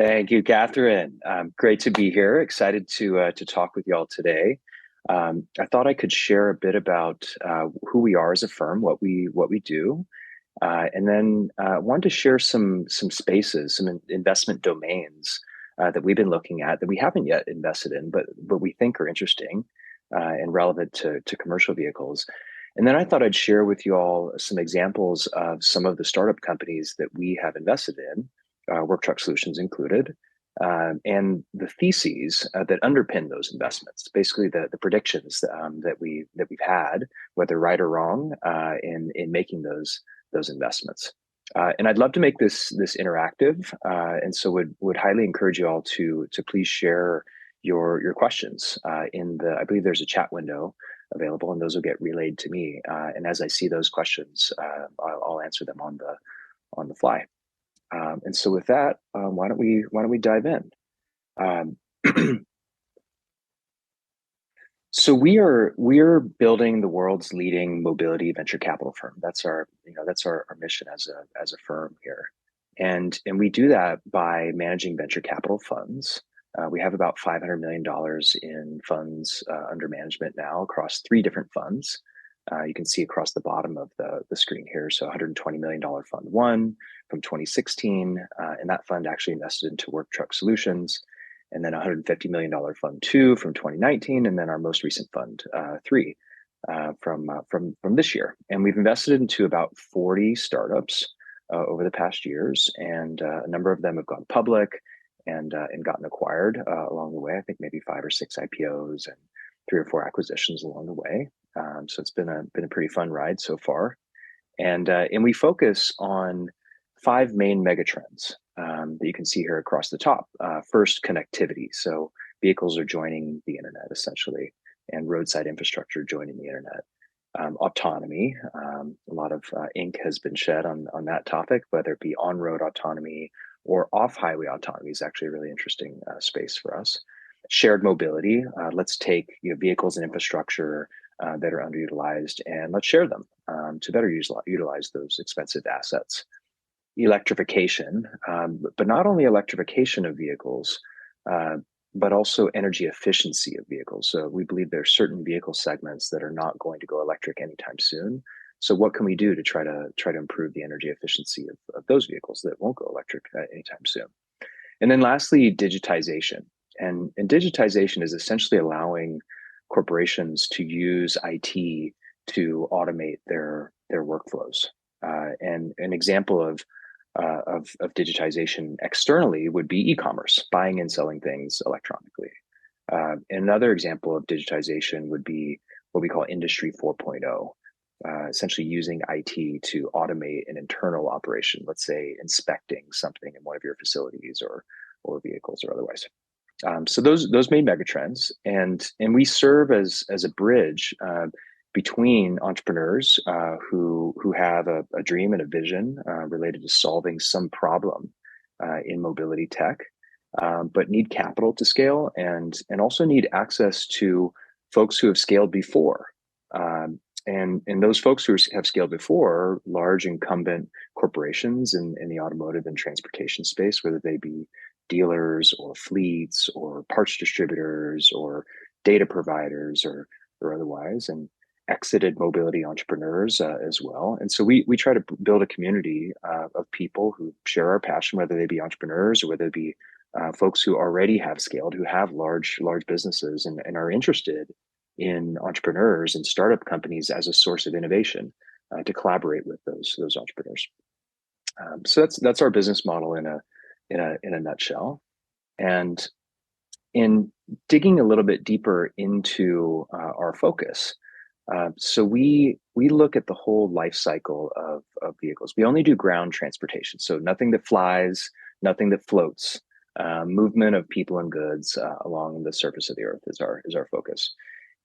Thank you, Catherine. Great to be here. Excited to talk with y'all today. I thought I could share a bit about who we are as a firm, what we do, and then wanted to share some spaces, some investment domains that we've been looking at that we haven't yet invested in, but we think are interesting and relevant to commercial vehicles. And then I thought I'd share with you all some examples of some of the startup companies that we have invested in, Work Truck Solutions included, and the theses that underpin those investments. Basically, the predictions that we've had, whether right or wrong, in making those investments. And I'd love to make this interactive, and so would highly encourage you all to please share your questions in the. I believe there's a chat window available, and those will get relayed to me. And as I see those questions, I'll answer them on the fly. And so with that, why don't we dive in? So we are building the world's leading mobility venture capital firm. That's our mission as a firm here, and we do that by managing venture capital funds. We have about $500 million in funds under management now across three different funds. You can see across the bottom of the screen here. So $120 million fund one from 2016, and that fund actually invested into Work Truck Solutions. And then $150 million fund two from 2019, and then our most recent fund three from this year. And we've invested into about 40 startups over the past years, and a number of them have gone public and gotten acquired along the way. I think maybe 5 or 6 IPOs and 3 or 4 acquisitions along the way. So it's been a pretty fun ride so far, and we focus on 5 main megatrends that you can see here across the top. First, connectivity. So vehicles are joining the internet essentially, and roadside infrastructure joining the internet. Autonomy. A lot of ink has been shed on that topic, whether it be on-road autonomy or off-highway autonomy is actually a really interesting space for us. Shared mobility. Let's take vehicles and infrastructure that are underutilized, and let's share them to better utilize those expensive assets. Electrification, but not only electrification of vehicles, but also energy efficiency of vehicles. So we believe there are certain vehicle segments that are not going to go electric anytime soon. So what can we do to try to improve the energy efficiency of those vehicles that won't go electric anytime soon? And then lastly, digitization. And digitization is essentially allowing corporations to use IT to automate their workflows. And an example of digitization externally would be e-commerce, buying and selling things electronically. Another example of digitization would be what we call Industry 4.0, essentially using IT to automate an internal operation, let's say inspecting something in one of your facilities or vehicles or otherwise. So those main megatrends, and we serve as a bridge between entrepreneurs who have a dream and a vision related to solving some problem in mobility tech, but need capital to scale and also need access to folks who have scaled before. And those folks who have scaled before are large incumbent corporations in the automotive and transportation space, whether they be dealers or fleets or parts distributors or data providers or otherwise, and exited mobility entrepreneurs as well. And so we try to build a community of people who share our passion, whether they be entrepreneurs or whether it be folks who already have scaled, who have large businesses and are interested in entrepreneurs and startup companies as a source of innovation to collaborate with those entrepreneurs. So that's our business model in a nutshell. And in digging a little bit deeper into our focus, so we look at the whole life cycle of vehicles. We only do ground transportation, so nothing that flies, nothing that floats. Movement of people and goods along the surface of the earth is our focus,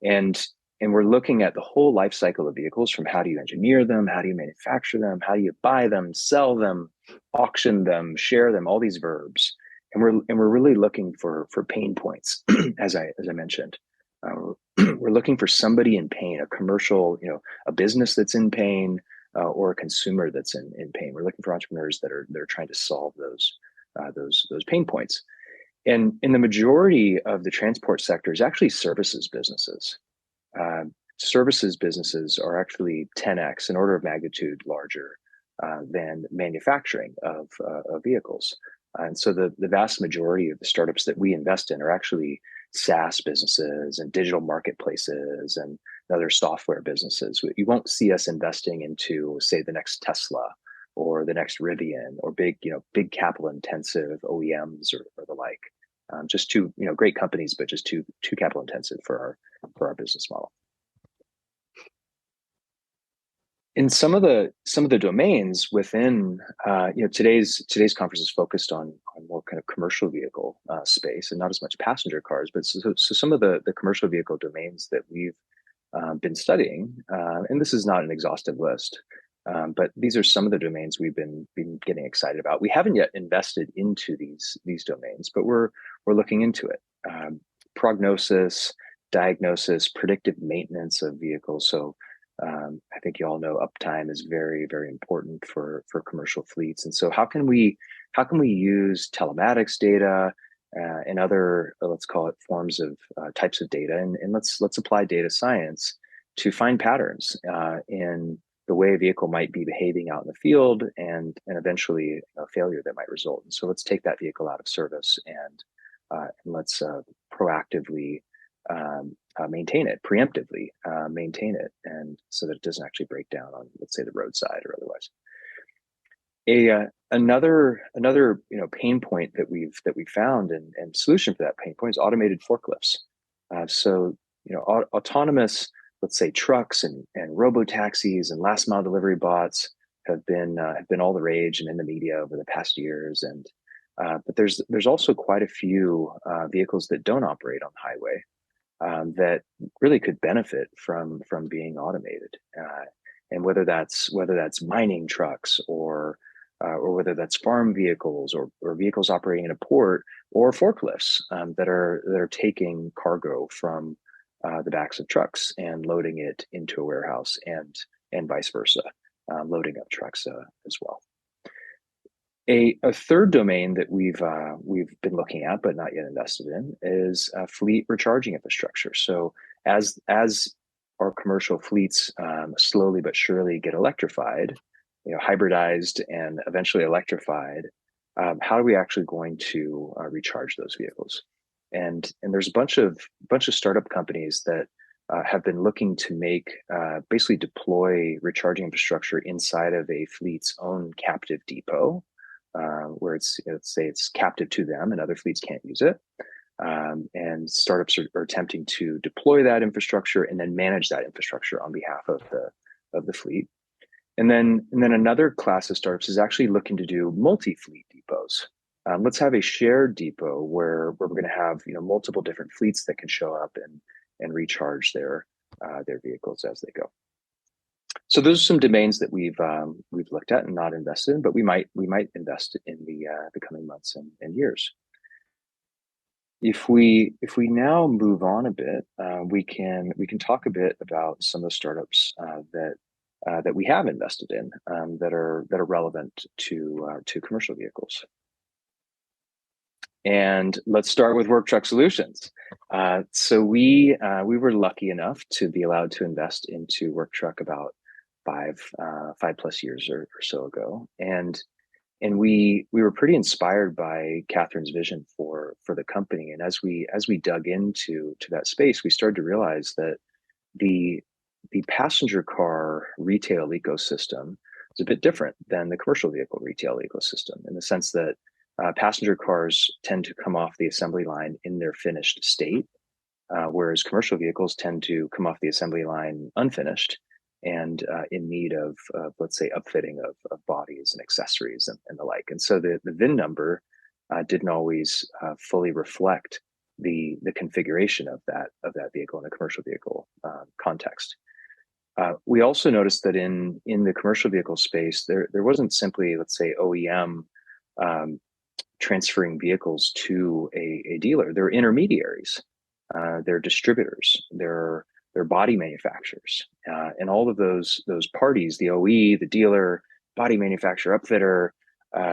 and we're looking at the whole life cycle of vehicles, from how do you engineer them, how do you manufacture them, how do you buy them, sell them, auction them, share them, all these verbs, and we're really looking for pain points, as I mentioned. We're looking for somebody in pain, a commercial, a business that's in pain, or a consumer that's in pain. We're looking for entrepreneurs that are trying to solve those pain points. And in the majority of the transport sector is actually services businesses. Services businesses are actually 10x, an order of magnitude larger than manufacturing of vehicles. And so the vast majority of the startups that we invest in are actually SaaS businesses and digital marketplaces and other software businesses. You won't see us investing into, say, the next Tesla or the next Rivian or big capital intensive OEMs or the like. Just too, great companies, but just too capital intensive for our business model. In some of the domains within, today's conference is focused on more kind of commercial vehicle space and not as much passenger cars, but so some of the commercial vehicle domains that we've been studying, and this is not an exhaustive list, but these are some of the domains we've been getting excited about. We haven't yet invested into these domains, but we're looking into it. Prognosis, diagnosis, predictive maintenance of vehicles. So I think you all know uptime is very, very important for commercial fleets. And so how can we use telematics data and other, let's call it forms of types of data, and let's apply data science to find patterns in the way a vehicle might be behaving out in the field and eventually a failure that might result. And so let's take that vehicle out of service and let's proactively maintain it, preemptively maintain it, and so that it doesn't actually break down on, let's say, the roadside or otherwise. Another pain point that we've found and solution for that pain point is automated forklifts. So autonomous, let's say, trucks and robo taxis and last mile delivery bots have been all the rage and in the media over the past years, and but there's also quite a few vehicles that don't operate on the highway that really could benefit from being automated, and whether that's mining trucks or whether that's farm vehicles or vehicles operating in a port or forklifts that are taking cargo from the backs of trucks and loading it into a warehouse and vice versa, loading up trucks as well. A third domain that we've been looking at but not yet invested in is fleet recharging infrastructure. So as our commercial fleets slowly but surely get electrified, hybridized and eventually electrified, how are we actually going to recharge those vehicles? And there's a bunch of startup companies that have been looking to basically deploy recharging infrastructure inside of a fleet's own captive depot. Where it's captive to them and other fleets can't use it. And startups are attempting to deploy that infrastructure and then manage that infrastructure on behalf of the fleet. And then another class of startups is actually looking to do multi-fleet depots. Let's have a shared depot where we're going to have multiple different fleets that can show up and recharge their vehicles as they go. So those are some domains that we've looked at and not invested in, but we might invest in the coming months and years. If we now move on a bit, we can talk a bit about some of the startups that we have invested in that are relevant to commercial vehicles. And let's start with Work Truck Solutions. So we were lucky enough to be allowed to invest into Work Truck about 5+ years or so ago, and we were pretty inspired by Catherine's vision for the company. And as we dug into that space, we started to realize that the passenger car retail ecosystem is a bit different than the commercial vehicle retail ecosystem, in the sense that passenger cars tend to come off the assembly line in their finished state, whereas commercial vehicles tend to come off the assembly line unfinished and in need of let's say, upfitting of bodies and accessories and the like. And so the VIN number didn't always fully reflect the configuration of that vehicle in a commercial vehicle context. We also noticed that in the commercial vehicle space, there wasn't simply, let's say, OEM transferring vehicles to a dealer. There are intermediaries, there are distributors, there are body manufacturers, and all of those parties, the OE, the dealer, body manufacturer, upfitter,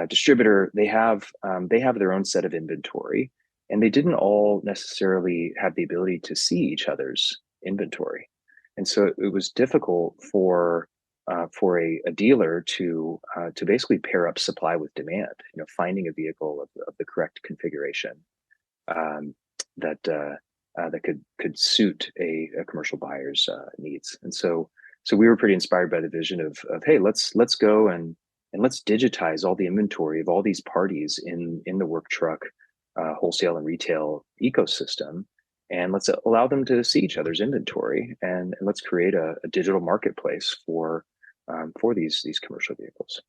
distributor, they have their own set of inventory, and they didn't all necessarily have the ability to see each other's inventory, and so it was difficult for a dealer to basically pair up supply with demand. Finding a vehicle of the correct configuration um, that that could suit a commercial buyer's needs. And so we were pretty inspired by the vision of hey, let's go and let's digitize all the inventory of all these parties in the work truck wholesale and retail ecosystem, and let's allow them to see each other's inventory, and let's create a digital marketplace for these commercial vehicles.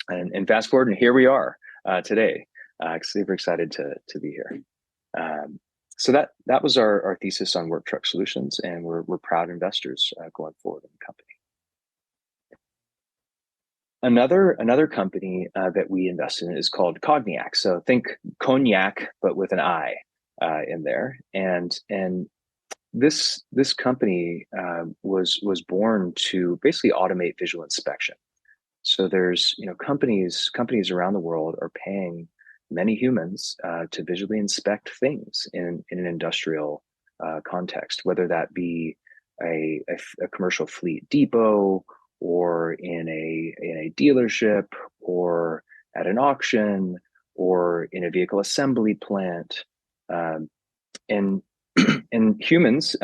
And fast forward, and here we are today. Super excited to be here. So that was our thesis on work truck solutions, and we're proud investors going forward in the company. Another company that we invest in is called Cogniac. So think cognac, but with an I in there. And this company was born to basically automate visual inspection. So there's companies around the world are paying many humans to visually inspect things in an industrial context, whether that be a commercial fleet depot, or in a dealership, or at an auction, or in a vehicle assembly plant. And and humans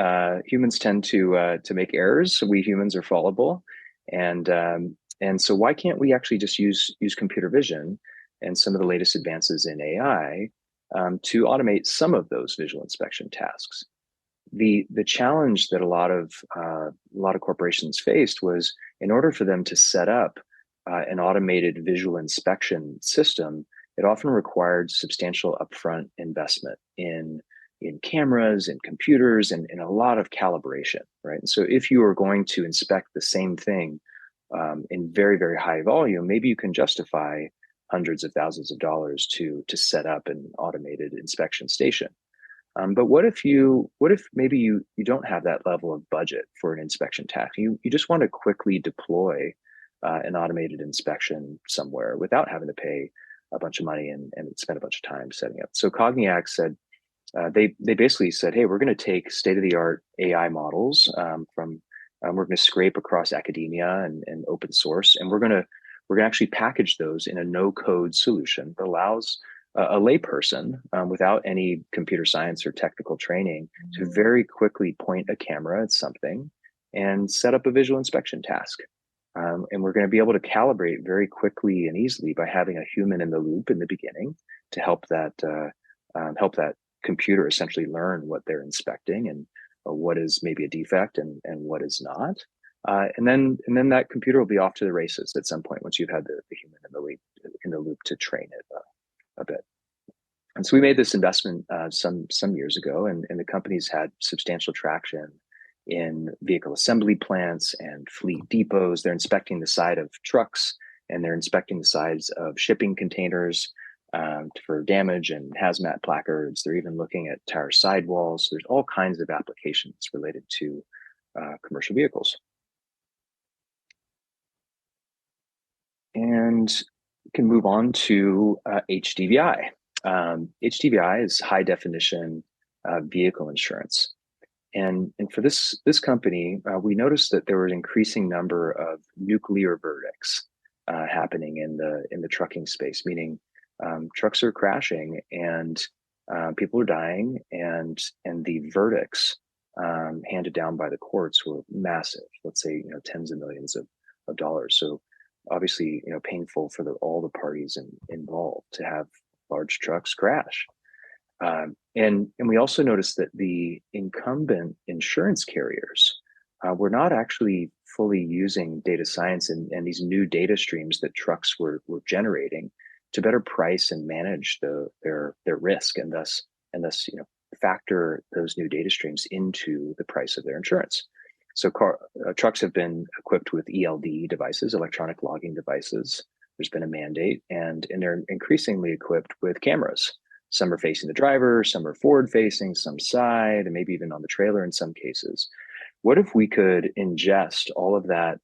tend to make errors. So we humans are fallible, and so why can't we actually just use computer vision and some of the latest advances in AI to automate some of those visual inspection tasks? The challenge that a lot of corporations faced was, in order for them to set up an automated visual inspection system, it often required substantial upfront investment in cameras and computers and a lot of calibration, right? And so if you are going to inspect the same thing in very, very high volume, maybe you can justify hundreds of thousands of dollars to set up an automated inspection station. But what if maybe you don't have that level of budget for an inspection task? You just want to quickly deploy an automated inspection somewhere without having to pay a bunch of money and spend a bunch of time setting up. So Cogniac said, they basically said, hey, we're going to take state-of-the-art AI models we're going to scrape across academia and open source, and we're going to actually package those in a no-code solution that allows a layperson without any computer science or technical training to very quickly point a camera at something and set up a visual inspection task. And we're going to be able to calibrate very quickly and easily by having a human in the loop in the beginning to help that computer essentially learn what they're inspecting and what is maybe a defect and what is not. And then that computer will be off to the races at some point once you've had the human in the loop to train it a bit. And so we made this investment some years ago, and the company's had substantial traction in vehicle assembly plants and fleet depots. They're inspecting the side of trucks, and they're inspecting the sides of shipping containers for damage and hazmat placards. They're even looking at tire sidewalls. There's all kinds of applications related to commercial vehicles. And we can move on to HDVI. HDVI is high definition vehicle insurance. And for this company, we noticed that there was an increasing number of nuclear verdicts happening in the trucking space, meaning trucks are crashing and people are dying, and the verdicts handed down by the courts were massive. Let's say tens of millions of dollars. So obviously painful for all the parties involved to have large trucks crash. And we also noticed that the incumbent insurance carriers were not actually fully using data science and these new data streams that trucks were generating to better price and manage their risk, and thus factor those new data streams into the price of their insurance. So trucks have been equipped with ELD devices, electronic logging devices. There's been a mandate, and they're increasingly equipped with cameras. Some are facing the driver, some are forward facing, some side, and maybe even on the trailer in some cases. What if we could ingest all of that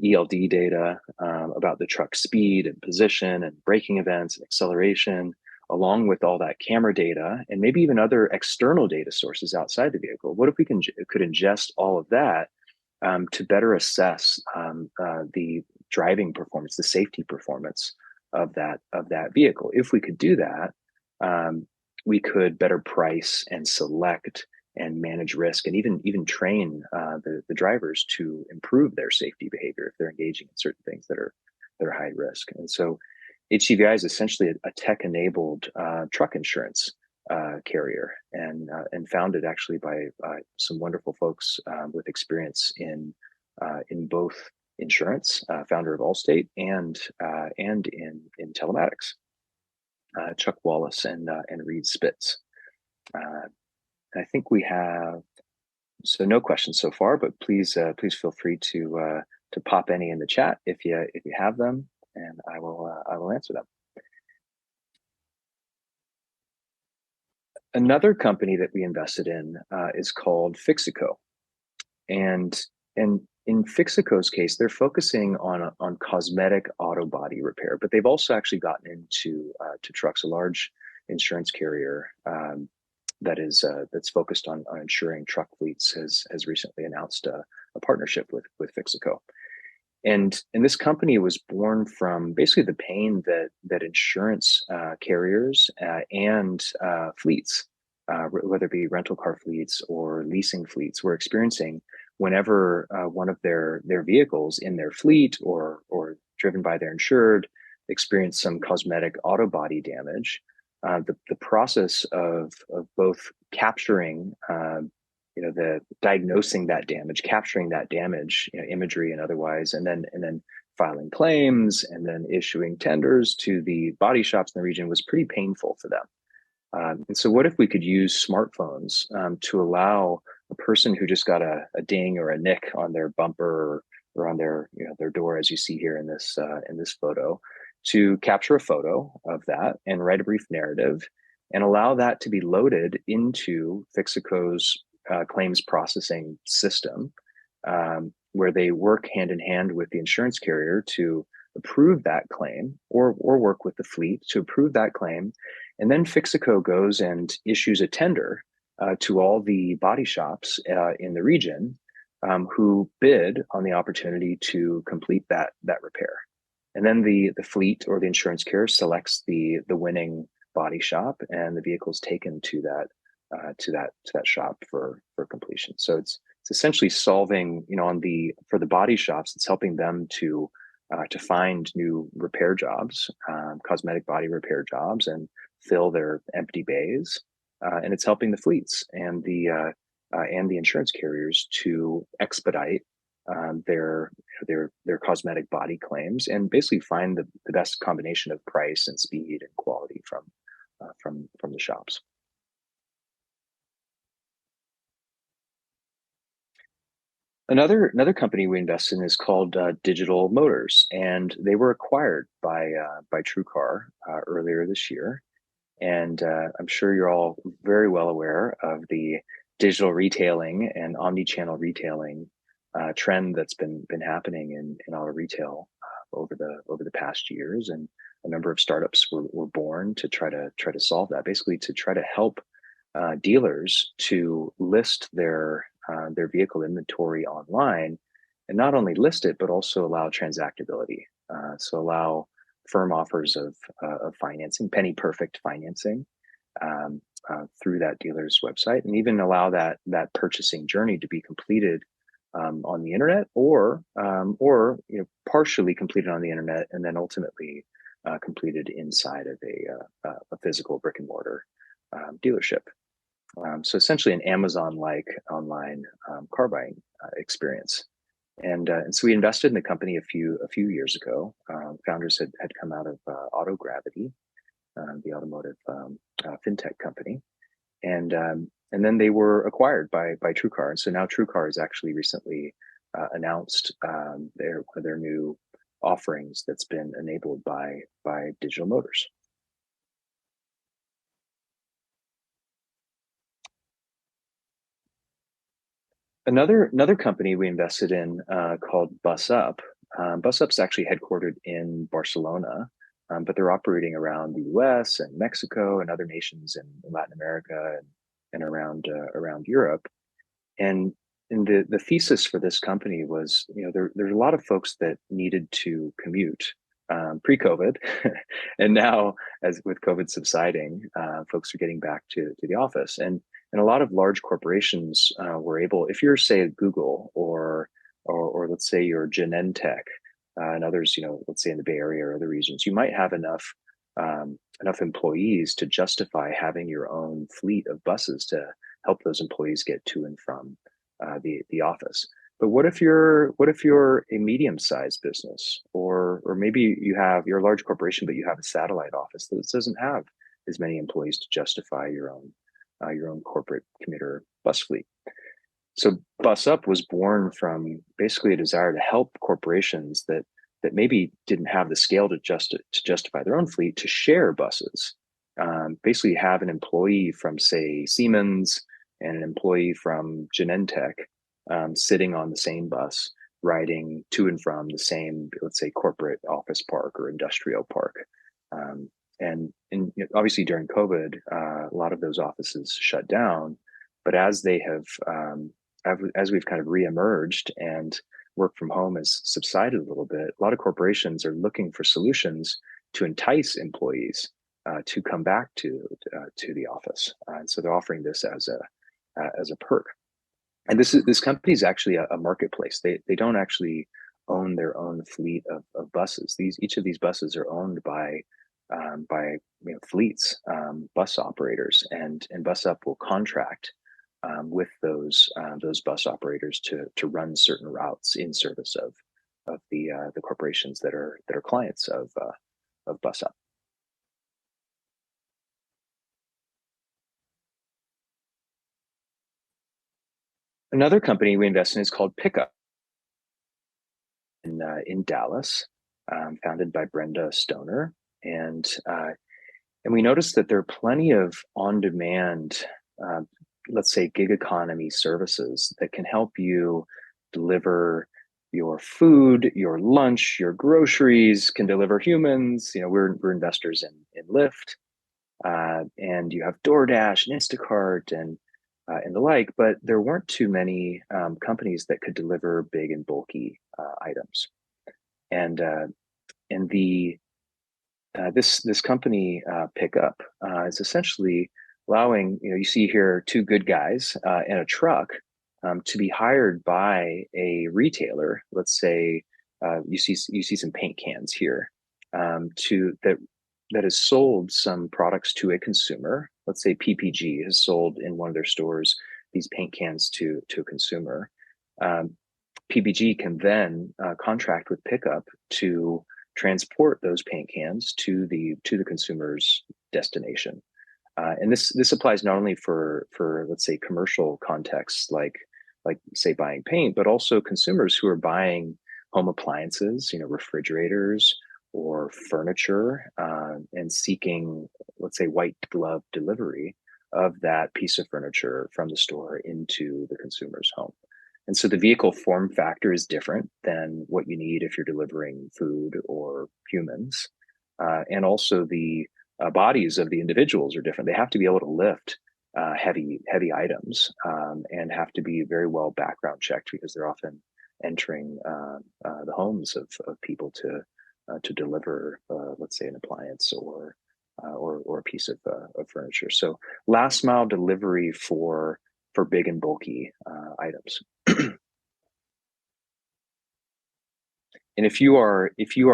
ELD data about the truck's speed and position and braking events and acceleration, along with all that camera data and maybe even other external data sources outside the vehicle. What if we could ingest all of that to better assess the driving performance, the safety performance of that vehicle? If we could do that, we could better price and select and manage risk, and even train the drivers to improve their safety behavior if they're engaging in certain things that are high risk. And so, HCVI is essentially a tech-enabled truck insurance carrier, and founded actually by some wonderful folks with experience in both insurance, founder of Allstate, and in telematics, Chuck Wallace and Reed Spitz. And I think we have no questions so far, but please feel free to pop any in the chat if you have them, and I will answer them. Another company that we invested in is called Fixico, and in Fixico's case, they're focusing on cosmetic auto body repair, but they've also actually gotten into to trucks. A large insurance carrier that's focused on insuring truck fleets has recently announced a partnership with Fixico. And this company was born from basically the pain that insurance carriers and fleets, whether it be rental car fleets or leasing fleets, were experiencing whenever one of their vehicles in their fleet or driven by their insured experienced some cosmetic auto body damage. The process of both capturing the diagnosing that damage, capturing that damage, imagery and otherwise, and then filing claims and then issuing tenders to the body shops in the region was pretty painful for them. And so, what if we could use smartphones to allow a person who just got a ding or a nick on their bumper or on their door, as you see here in this photo, to capture a photo of that and write a brief narrative, and allow that to be loaded into Fixico's claims processing system, where they work hand in hand with the insurance carrier to approve that claim, or work with the fleet to approve that claim. And then Fixico goes and issues a tender to all the body shops in the region who bid on the opportunity to complete that repair. And then the fleet or the insurance carrier selects the winning body shop, and the vehicle is taken to that shop for completion. So it's essentially solving, for the body shops, it's helping them to find new repair jobs, cosmetic body repair jobs, and fill their empty bays. And it's helping the fleets and the insurance carriers to expedite their cosmetic body claims, and basically find the best combination of price and speed and quality from the shops. Another company we invest in is called Digital Motors, and they were acquired by TrueCar earlier this year. And I'm sure you're all very well aware of the digital retailing and omni-channel retailing trend that's been happening in auto retail over the past years. And a number of startups were born to try to solve that, basically to try to help dealers to list their vehicle inventory online, and not only list it but also allow transactability. So allow firm offers of financing, penny perfect financing, through that dealer's website, and even allow that purchasing journey to be completed on the internet, or partially completed on the internet, and then ultimately completed inside of a physical brick and mortar dealership. So essentially an Amazon-like online car buying experience. And so we invested in the company a few years ago. Founders had come out of AutoGravity, the automotive fintech company, and then they were acquired by TrueCar. And so now TrueCar has actually recently announced their new offerings that's been enabled by Digital Motors. Another company we invested in called BusUp BusUp's actually headquartered in Barcelona, but they're operating around the US and Mexico and other nations in Latin America and around Europe. And the thesis for this company was, there's a lot of folks that needed to commute pre-COVID, and now as with COVID subsiding, folks are getting back to the office, and a lot of large corporations were able, if you're say Google or let's say you're Genentech and others, let's say in the Bay Area or other regions, you might have enough employees to justify having your own fleet of buses to help those employees get to and from the office. But what if you're a medium-sized business, or maybe you're a large corporation, but you have a satellite office that doesn't have as many employees to justify your own corporate commuter bus fleet. So Bus Up was born from basically a desire to help corporations that maybe didn't have the scale to justify their own fleet to share buses. Basically, have an employee from say Siemens and an employee from Genentech sitting on the same bus, riding to and from the same, let's say, corporate office park or industrial park. And obviously during COVID, a lot of those offices shut down. But as they have, as we've kind of reemerged and work from home has subsided a little bit, a lot of corporations are looking for solutions to entice employees to come back to the office. And so they're offering this as a perk. And this company is actually a marketplace. They don't actually own their own fleet of buses. Each of these buses are owned by fleets, bus operators, and BusUp will contract with those bus operators to run certain routes in service of the corporations that are clients of BusUp. Another company we invest in is called Pickup in Dallas, founded by Brenda Stoner, and we noticed that there are plenty of on-demand, let's say, gig economy services that can help you deliver your food, your lunch, your groceries, can deliver humans. We're investors in Lyft, and you have DoorDash and Instacart and the like, but there weren't too many companies that could deliver big and bulky items. And this company Pickup is essentially allowing, you see here two good guys in a truck to be hired by a retailer. Let's say you see some paint cans here that has sold some products to a consumer. Let's say PPG has sold in one of their stores these paint cans to a consumer. PPG can then contract with Pickup to transport those paint cans to the consumer's destination. And this applies not only for let's say commercial contexts like say buying paint, but also consumers who are buying home appliances, refrigerators or furniture, and seeking, let's say, white glove delivery of that piece of furniture from the store into the consumer's home. And so the vehicle form factor is different than what you need if you're delivering food or humans. And also the bodies of the individuals are different. They have to be able to lift heavy items, and have to be very well background checked because they're often entering the homes of people to deliver, let's say, an appliance or a piece of furniture. So last mile delivery for big and bulky items. And if you are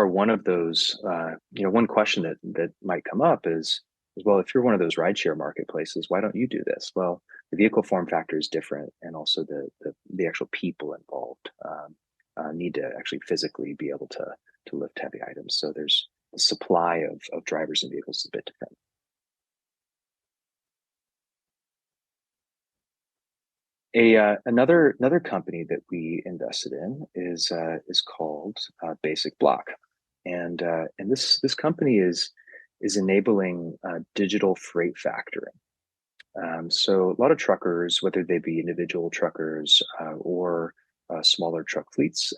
one of those, one question that might come up is, well, if you're one of those rideshare marketplaces, why don't you do this? Well, the vehicle form factor is different, and also the actual people involved need to actually physically be able to lift heavy items. So there's the supply of drivers and vehicles is a bit different. Another company that we invested in is called Basic Block, and this company is enabling digital freight factoring. So a lot of truckers, whether they be individual truckers or smaller truck fleets,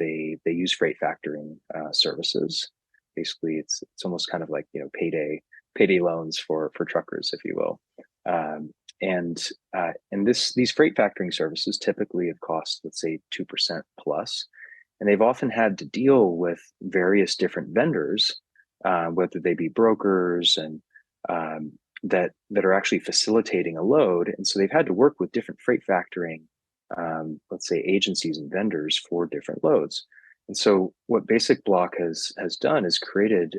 they they use freight factoring services. Basically, it's almost kind of like payday loans for truckers, if you will. Um, and these freight factoring services typically have cost, let's say, 2% plus, and they've often had to deal with various different vendors, whether they be brokers and that are actually facilitating a load. And so they've had to work with different freight factoring, let's say, agencies and vendors for different loads. And so what Basic Block has done is created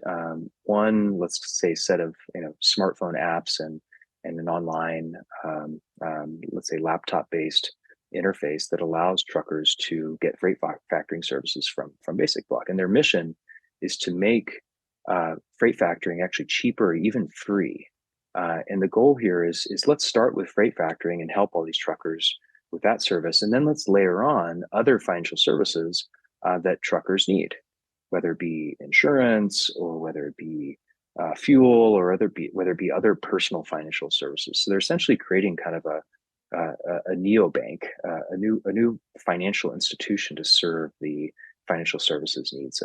one, let's say, set of smartphone apps and an online, let's say, laptop-based interface that allows truckers to get freight factoring services from Basic Block. And their mission is to make freight factoring actually cheaper, even free. And the goal here is let's start with freight factoring and help all these truckers with that service, and then let's layer on other financial services that truckers need, whether it be insurance or whether it be fuel or whether it be other personal financial services. So they're essentially creating kind of a neobank, a new financial institution to serve the financial services needs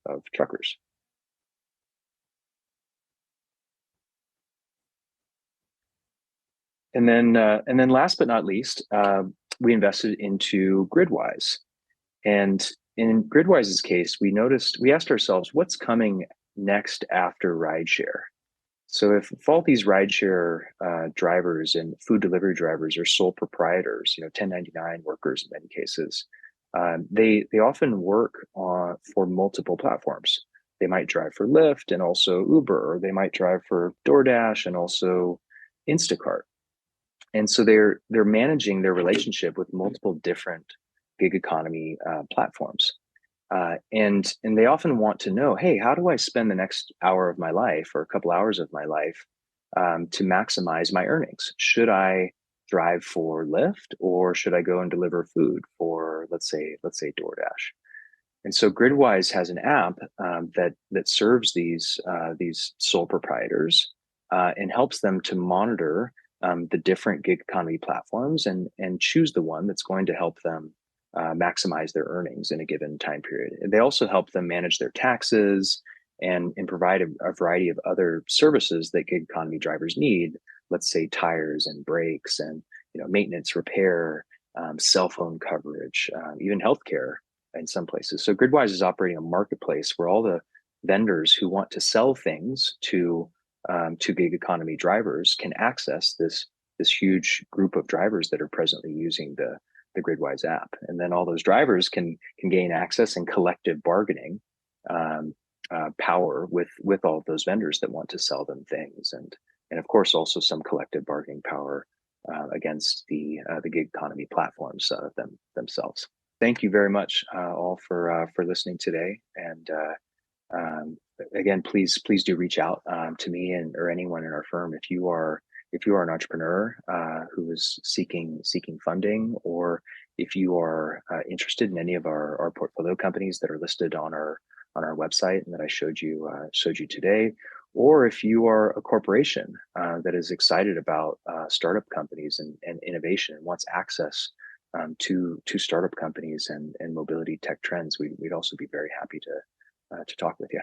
of truckers. And then last but not least, we invested into Gridwise. And in Gridwise's case, we asked ourselves, what's coming next after rideshare? So if all these rideshare drivers and food delivery drivers are sole proprietors, 1099 workers in many cases, they often work for multiple platforms. They might drive for Lyft and also Uber, or they might drive for DoorDash and also Instacart. And so they're managing their relationship with multiple different gig economy platforms. And they often want to know, hey, how do I spend the next hour of my life or a couple hours of my life to maximize my earnings? Should I drive for Lyft, or should I go and deliver food for, let's say DoorDash? And so Gridwise has an app that serves these sole proprietors and helps them to monitor the different gig economy platforms and choose the one that's going to help them maximize their earnings in a given time period. And they also help them manage their taxes and provide a variety of other services that gig economy drivers need. Let's say tires and brakes and maintenance, repair, cell phone coverage, even healthcare in some places. So Gridwise is operating a marketplace where all the vendors who want to sell things to gig economy drivers can access this huge group of drivers that are presently using the Gridwise app, and then all those drivers can gain access and collective bargaining power with all of those vendors that want to sell them things, and of course also some collective bargaining power against the gig economy platforms themselves. Thank you very much all for listening today, and again, please do reach out to me or anyone in our firm if you are an entrepreneur who is seeking funding, or if you are interested in any of our portfolio companies that are listed on our website and that I showed you today, or if you are a corporation that is excited about startup companies and innovation and wants access to startup companies and mobility tech trends, we'd also be very happy to talk with you.